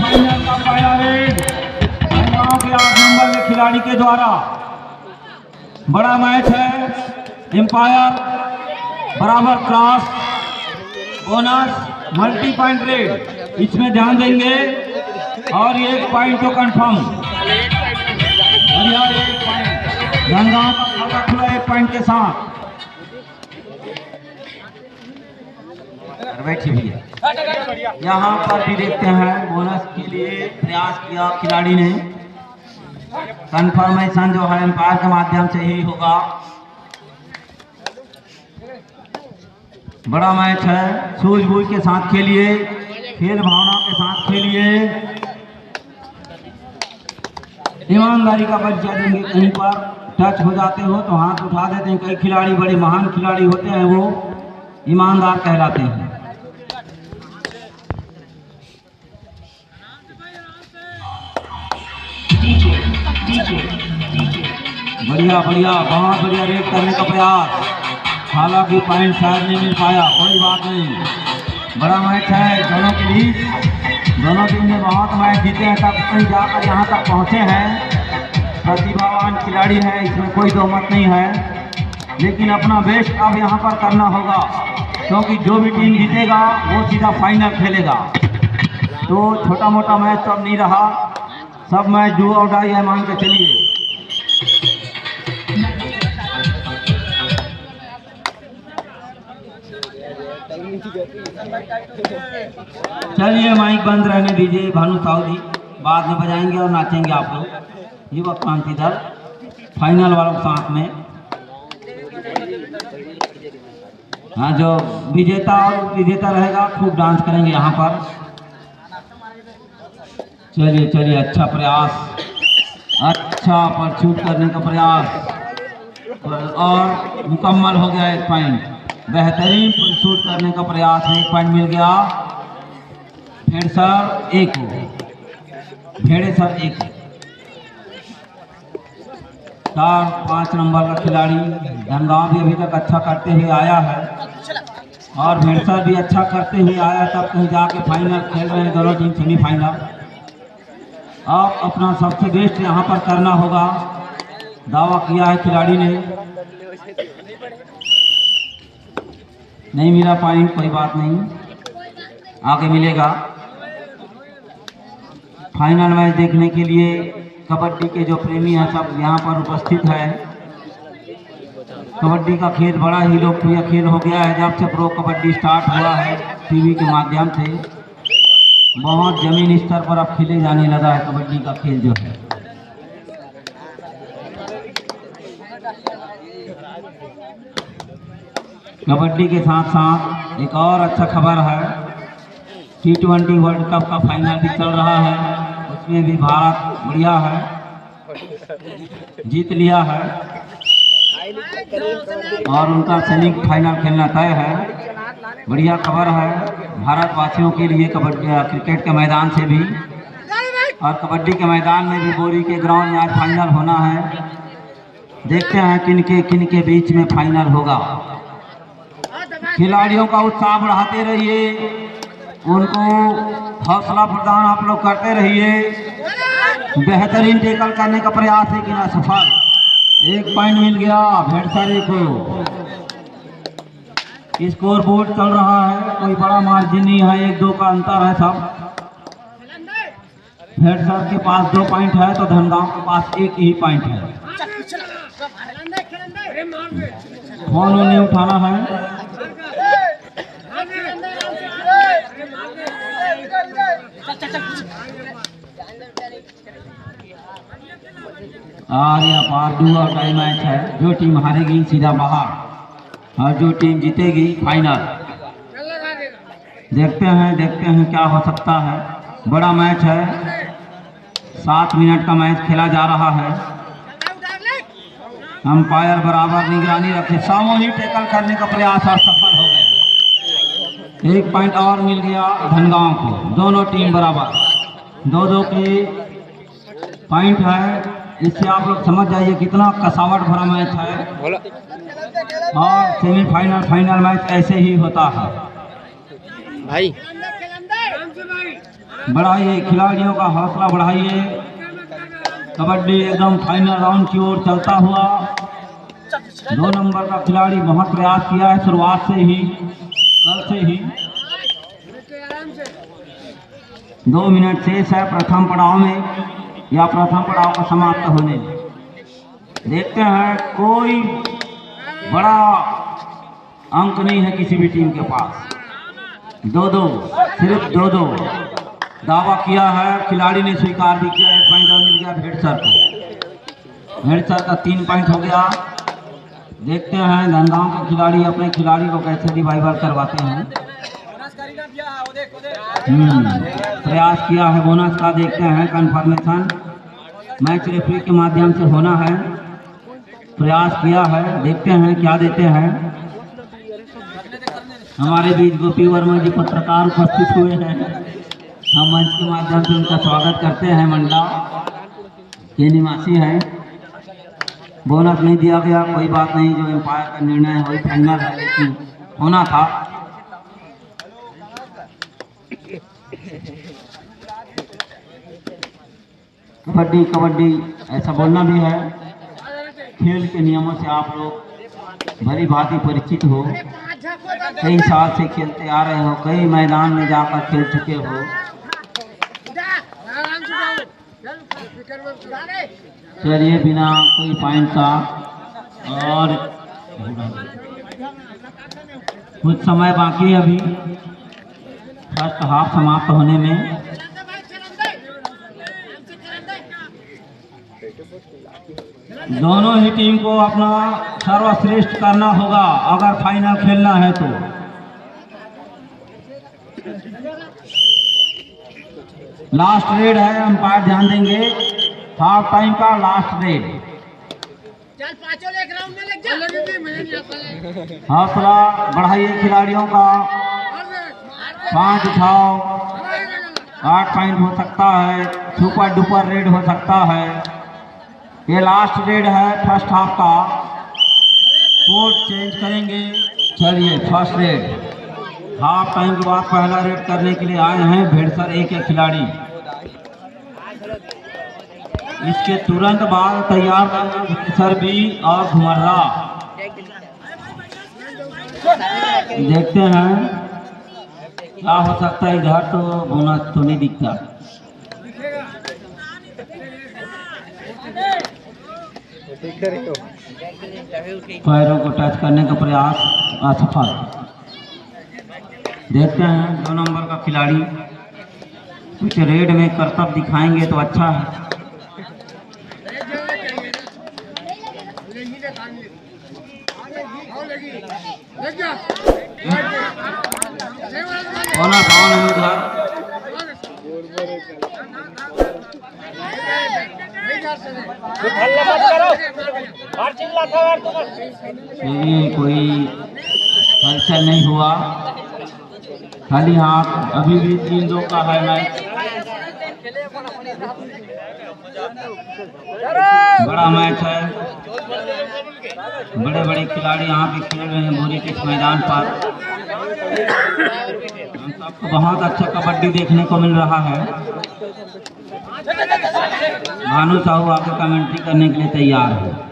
Final का पहला red गांव के 8 नंबर के खिलाड़ी के द्वारा। बड़ा मैच है, एम्पायर बराबर class bonus multi point red, इसमें ध्यान देंगे। और ये 1 पॉइंट तो कंफर्म, बढ़िया 1 पॉइंट धनगांव का खाता खुला 1 पॉइंट के साथ। बैठिए भैया, यहाँ पर भी देखते हैं बोनस के लिए प्रयास किया खिलाड़ी ने। कंफर्मेशन जो है एम्पायर के माध्यम से ही होगा। बड़ा मैच है, सूझबूझ के साथ खेलिए, खेल भावना के साथ खेलिए, ईमानदारी का परिचय देंगे। कहीं पर टच हो जाते हो तो हाथ उठा देते हैं। कई खिलाड़ी बड़े महान खिलाड़ी होते हैं, वो ईमानदार कहलाते हैं। बढ़िया बढ़िया, बहुत बढ़िया रेड करने का प्रयास, हालांकि पॉइंट शायद नहीं मिल पाया, कोई बात नहीं। बड़ा मैच है दोनों के बीच, दोनों टीम ने बहुत मैच जीते हैं, तब कहीं जाकर यहाँ तक पहुँचे हैं। प्रतिभावान खिलाड़ी हैं, इसमें कोई दो मत नहीं है, लेकिन अपना बेस्ट अब यहाँ पर करना होगा, क्योंकि जो भी टीम जीतेगा वो सीधा फाइनल खेलेगा। तो छोटा मोटा मैच तो अब नहीं रहा, सब मैच डू और डाई है, मान के चलिए। चलिए माइक बंद रहने दीजिए भानु साहू जी, बाद में बजाएंगे और नाचेंगे आप लोग। युवक क्रांति दल फाइनल वालों के साथ में। हाँ, जो विजेता और विजेता रहेगा खूब डांस करेंगे यहाँ पर। चलिए चलिए, अच्छा प्रयास, अच्छा परछूट करने का प्रयास और मुकम्मल हो गया 1 पॉइंट। बेहतरीन परछूट करने का प्रयास, 1 पॉइंट मिल गया। फिर सर 1 भेड़े सर 1 4-5 नंबर का खिलाड़ी धनगांव भी अभी तक अच्छा करते हुए आया है और भेड़सर भी अच्छा करते हुए आया, तब कहीं जाके फाइनल खेल रहे हैं दोनों टीम सेमीफाइनल। अब अपना सबसे बेस्ट यहाँ पर करना होगा, दावा किया है खिलाड़ी ने। नहीं मिला पॉइंट, कोई बात नहीं, आगे मिलेगा। फाइनल मैच देखने के लिए कबड्डी के जो प्रेमी हैं सब यहाँ पर उपस्थित है। कबड्डी का खेल बड़ा ही लोकप्रिय खेल हो गया है, जब से प्रो कबड्डी स्टार्ट हुआ है टीवी के माध्यम से। बहुत जमीन स्तर पर अब खेले जाने लगा है कबड्डी का खेल जो है। कबड्डी के साथ साथ एक और अच्छा खबर है, T20 वर्ल्ड कप का फाइनल भी चल रहा है, उसमें भी भारत बढ़िया है, जीत लिया है और उनका सेमीफाइनल खेलना तय है। बढ़िया खबर है भारतवासियों के लिए, कबड्डी क्रिकेट के मैदान से भी और कबड्डी के मैदान में भी। बोरी के ग्राउंड में आज फाइनल होना है, देखते हैं किन के बीच में फाइनल होगा। खिलाड़ियों का उत्साह बढ़ाते रहिए, उनको हौसला प्रदान आप लोग करते रहिए। बेहतरीन टेकल करने का प्रयास है कि ना सफल। 1 पॉइंट मिल गया भेड़सरे को। स्कोर बोर्ड चल रहा है, कोई बड़ा मार्जिन नहीं है, 1-2 का अंतर है सब। भेड़सर के पास 2 पॉइंट है तो धनगांव के पास 1 ही पॉइंट है। फोन नहीं उठाना है। और यह पार 2 और टाई मैच है, जो टीम हारेगी सीधा बाहर और जो टीम जीतेगी फाइनल। देखते हैं क्या हो सकता है। बड़ा मैच है, 7 मिनट का मैच खेला जा रहा है। अंपायर बराबर निगरानी रखे, सामूहिक टैकल करने का प्रयास और सफल हो गए। 1 पॉइंट और मिल गया धनगांव को। दोनों टीम बराबर 2-2 के पॉइंट है। इससे आप लोग समझ जाइए कितना कसावट भरा मैच है और सेमीफाइनल फाइनल मैच ऐसे ही होता है भाई। बढ़ाइए, खिलाड़ियों का हौसला बढ़ाइए। कबड्डी एकदम फाइनल राउंड की ओर चलता हुआ। 2 नंबर का खिलाड़ी बहुत प्रयास किया है शुरुआत से ही, कल से ही। 2 मिनट शेष है प्रथम पड़ाव में, या प्रथम पड़ाव का समाप्त होने। देखते हैं, कोई बड़ा अंक नहीं है किसी भी टीम के पास। 2-2, सिर्फ 2-2 दावा किया है, खिलाड़ी ने स्वीकार भी किया। 1 पॉइंट और मिल गया भेड़सर को। भेड़सर का 3 पॉइंट हो गया। देखते हैं धनगांव के खिलाड़ी अपने खिलाड़ी को कैसे रिवाइवल करवाते हैं। प्रयास किया है बोनस का, देखते हैं कंफर्मेशन मैच रेफरी के माध्यम से होना है। प्रयास किया है, देखते हैं क्या देते हैं। हमारे बीच गोपी वर्मा जी पत्रकार उपस्थित हुए हैं, हम मंच के माध्यम से उनका स्वागत करते हैं। मंडला के निवासी हैं। बोनस नहीं दिया गया, कोई बात नहीं, जो एम्पायर का निर्णय है वही फाइनल है, लेकिन होना था। कबड्डी कबड्डी ऐसा बोलना भी है। खेल के नियमों से आप लोग भली भांति परिचित हो, कई साल से खेलते आ रहे हो, कई मैदान में जाकर खेल चुके हो। चलिए बिना कोई पॉइंट का और कुछ समय बाकी है अभी फर्स्ट हाफ समाप्त होने में। दोनों ही टीम को अपना सर्वश्रेष्ठ करना होगा अगर फाइनल खेलना है तो। लास्ट रेड है, अंपायर ध्यान देंगे। हाफ टाइम का लास्ट रेड। हौसला बढ़ाइए खिलाड़ियों का। 5 उठाओ, 8 पॉइंट हो सकता है, सुपर डुपर रेड हो सकता है। ये लास्ट रेड है फर्स्ट हाफ का। कोर्ट चेंज करेंगे। चलिए फर्स्ट रेड हाफ टाइम के बाद पहला रेड करने के लिए आए हैं भेड़सर ए के खिलाड़ी। इसके तुरंत बाद तैयार करना भेड़सर बी और घुमर्रा। देखते हैं क्या हो सकता है। इधर तो बोनस तो नहीं दिखता। पैरों को टच करने का प्रयास असफल। देखते हैं 2 नंबर का खिलाड़ी कुछ रेड में करतब दिखाएंगे तो अच्छा है। होना कौन है उधर? ये कोई हलचल नहीं हुआ, खाली हाथ। अभी भी 3-2 का है मैच। बड़ा मैच है, बड़े बड़े खिलाड़ी यहाँ पे खेल रहे हैं बोरी के मैदान पर। हम सबको बहुत अच्छा कबड्डी देखने को मिल रहा है। भानु साहू आके कमेंट्री करने के लिए तैयार है।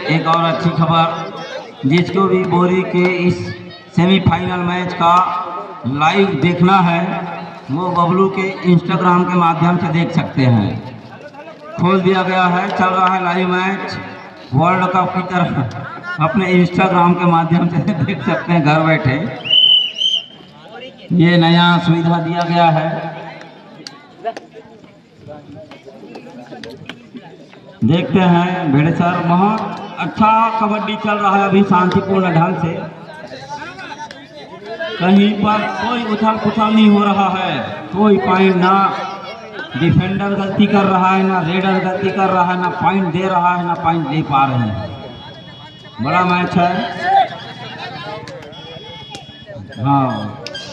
एक और अच्छी खबर, जिसको भी बोरी के इस सेमीफाइनल मैच का लाइव देखना है वो बबलू के इंस्टाग्राम के माध्यम से देख सकते हैं। खोल दिया गया है, चल रहा है लाइव मैच वर्ल्ड कप की तरफ। अपने इंस्टाग्राम के माध्यम से देख सकते हैं घर बैठे। ये नया सुविधा दिया गया है। देखते हैं भेड़सर, बहुत अच्छा कबड्डी चल रहा है अभी शांतिपूर्ण ढंग से। कहीं पर कोई उछल पुछल नहीं हो रहा है, कोई पॉइंट ना डिफेंडर गलती कर रहा है, ना रेडर गलती कर रहा है, ना पॉइंट दे रहा है, ना पॉइंट ले पा रहे हैं। बड़ा मैच है। हाँ,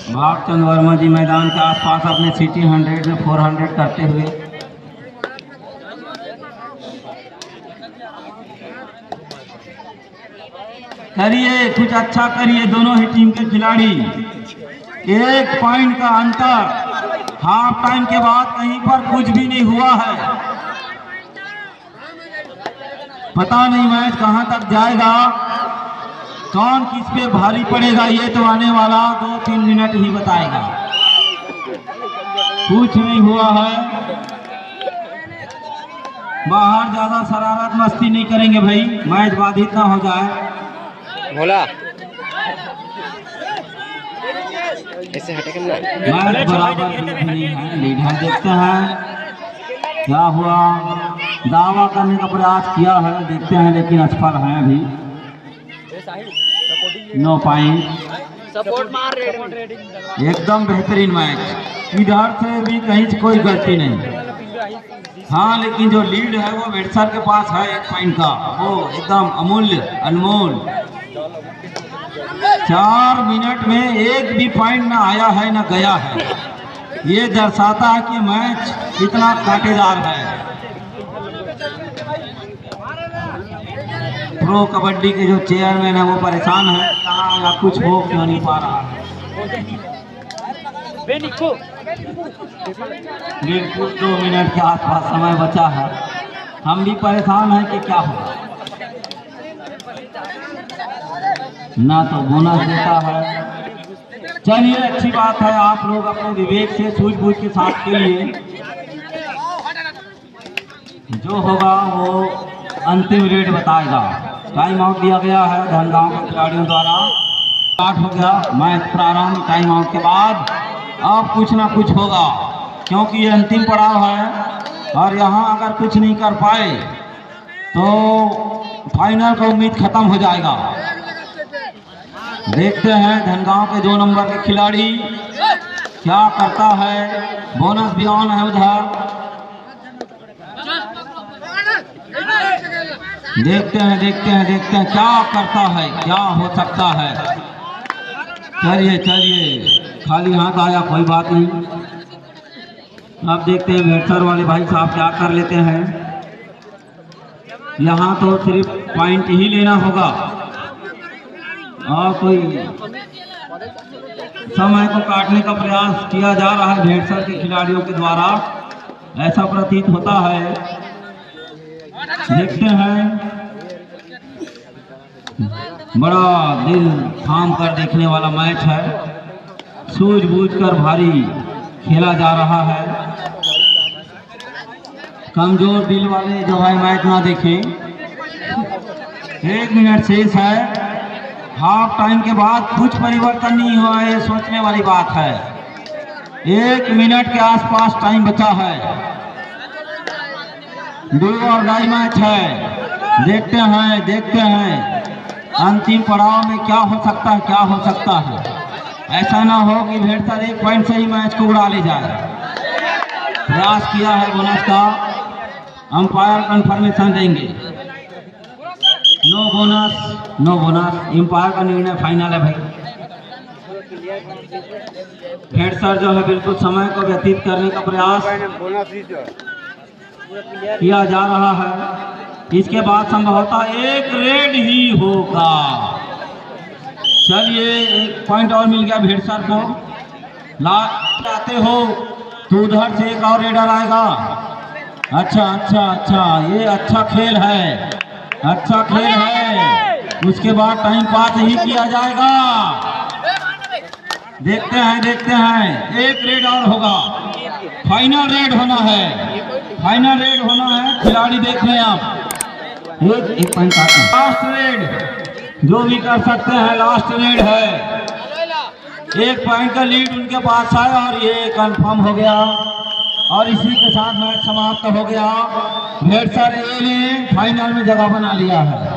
भागचंद वर्मा जी मैदान के आसपास अपने सिटी 100 में 400 करते हुए। करिए, कुछ अच्छा करिए दोनों ही टीम के खिलाड़ी। 1 पॉइंट का अंतर, हाफ टाइम के बाद कहीं पर कुछ भी नहीं हुआ है। पता नहीं मैच कहां तक जाएगा, कौन किस पे भारी पड़ेगा, ये तो आने वाला 2-3 मिनट ही बताएगा। कुछ नहीं हुआ है। बाहर ज्यादा शरारत मस्ती नहीं करेंगे भाई, मैच बाधित ना हो जाए। भोला ऐसे हटे ना। मैच बराबर नहीं है, लीडर देखते हैं क्या हुआ। दावा करने का प्रयास किया है, देखते हैं लेकिन असफल है अभी। 9 पॉइंट, सपोर्ट मार रेड एकदम बेहतरीन मैच। इधर से भी कहीं से कोई गलती नहीं। हाँ, लेकिन जो लीड है वो वेटसर के पास है 1 पॉइंट का, वो एकदम अमूल्य अनमोल। 4 मिनट में एक भी पॉइंट ना आया है ना गया है। ये दर्शाता है कि मैच कितना कांटेदार है। प्रो कबड्डी के जो चेयरमैन है वो परेशान है, कहाँ या कुछ हो क्यों नहीं पा रहा है। बिल्कुल 2 मिनट के आसपास समय बचा है, हम भी परेशान हैं कि क्या हो। ना तो बोनस देता है। चलिए अच्छी बात है, आप लोग अपने विवेक से सूझबूझ के साथ खेलिए। जो होगा वो अंतिम रेट बताएगा। टाइम आउट दिया गया है धनगांव के खिलाड़ियों द्वारा। स्टार्ट हो गया मैच प्रारंभ। टाइम आउट के बाद अब कुछ ना कुछ होगा, क्योंकि ये अंतिम पड़ाव है और यहाँ अगर कुछ नहीं कर पाए तो फाइनल का उम्मीद खत्म हो जाएगा। देखते हैं धनगांव के 2 नंबर के खिलाड़ी क्या करता है। बोनस भी ऑन है उधर, देखते हैं क्या करता है, क्या हो सकता है। चलिए खाली हाथ आया कोई बात नहीं। अब देखते हैं वेटसर वाले भाई साहब क्या कर लेते हैं। यहाँ तो सिर्फ पॉइंट ही लेना होगा और कोई समय को काटने का प्रयास किया जा रहा है वेटसर के खिलाड़ियों के द्वारा, ऐसा प्रतीत होता है। देखते हैं, बड़ा दिल थाम कर देखने वाला मैच है। सूझबूझ कर भारी खेला जा रहा है। कमजोर दिल वाले जो है मैच ना देखें। 1 मिनट शेष है। हाफ टाइम के बाद कुछ परिवर्तन नहीं हुआ है, ये सोचने वाली बात है। 1 मिनट के आसपास टाइम बचा है। 2 और डाई मैच है। देखते हैं अंतिम पड़ाव में क्या हो सकता है। ऐसा ना हो कि वेटसर 1 पॉइंट से ही मैच को उड़ा ले जाए। प्रयास किया है बोनस का, अंपायर कंफर्मेशन देंगे। नो बोनस, अंपायर का निर्णय फाइनल है भाई। वेटसर जो है बिल्कुल समय को व्यतीत करने का प्रयास किया जा रहा है। इसके बाद संभवतः 1 रेड ही होगा। चलिए 1 पॉइंट और मिल गया वेटसर को। लाते हो तो उधर से 1 और रेडर आएगा। अच्छा, ये अच्छा खेल है। उसके बाद टाइम पास ही किया जाएगा। देखते हैं 1 रेड और होगा। फाइनल रेड होना है। खिलाड़ी देख लें आप। एक पॉइंट लास्ट रेड जो भी कर सकते हैं, लास्ट रेड है। 1 पॉइंट का लीड उनके पास है और ये कंफर्म हो गया और इसी के साथ मैच समाप्त हो गया। वेटसर ए ने फाइनल में जगह बना लिया है।